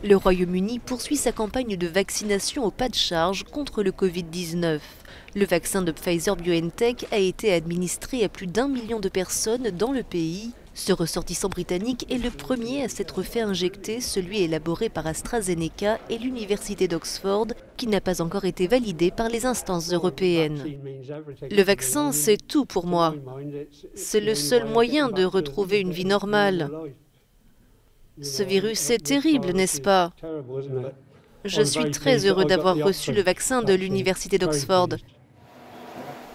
Le Royaume-Uni poursuit sa campagne de vaccination au pas de charge contre le Covid-19. Le vaccin de Pfizer-BioNTech a été administré à plus d'1 million de personnes dans le pays. Ce ressortissant britannique est le premier à s'être fait injecter, celui élaboré par AstraZeneca et l'université d'Oxford, qui n'a pas encore été validé par les instances européennes. Le vaccin, c'est tout pour moi. C'est le seul moyen de retrouver une vie normale. Ce virus est terrible, n'est-ce pas? Je suis très heureux d'avoir reçu le vaccin de l'université d'Oxford.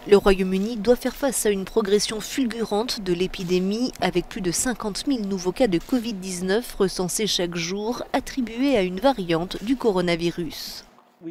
Le Royaume-Uni doit faire face à une progression fulgurante de l'épidémie avec plus de 50 000 nouveaux cas de Covid-19 recensés chaque jour, attribués à une variante du coronavirus.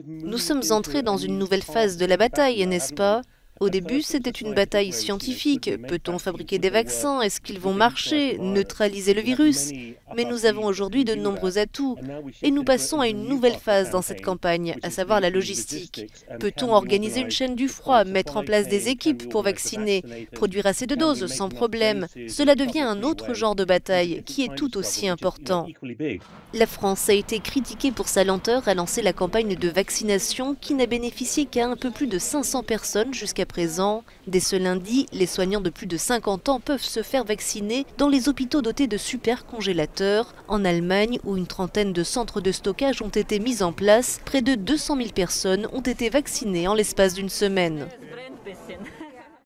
Nous sommes entrés dans une nouvelle phase de la bataille, n'est-ce pas? Au début, c'était une bataille scientifique. Peut-on fabriquer des vaccins? Est-ce qu'ils vont marcher? Neutraliser le virus? Mais nous avons aujourd'hui de nombreux atouts. Et nous passons à une nouvelle phase dans cette campagne, à savoir la logistique. Peut-on organiser une chaîne du froid, mettre en place des équipes pour vacciner, produire assez de doses sans problème? Cela devient un autre genre de bataille qui est tout aussi important. La France a été critiquée pour sa lenteur à lancer la campagne de vaccination qui n'a bénéficié qu'à un peu plus de 500 personnes jusqu'à présent. Dès ce lundi, les soignants de plus de 50 ans peuvent se faire vacciner dans les hôpitaux dotés de supercongélateurs. En Allemagne, où une trentaine de centres de stockage ont été mis en place, près de 200 000 personnes ont été vaccinées en l'espace d'une semaine.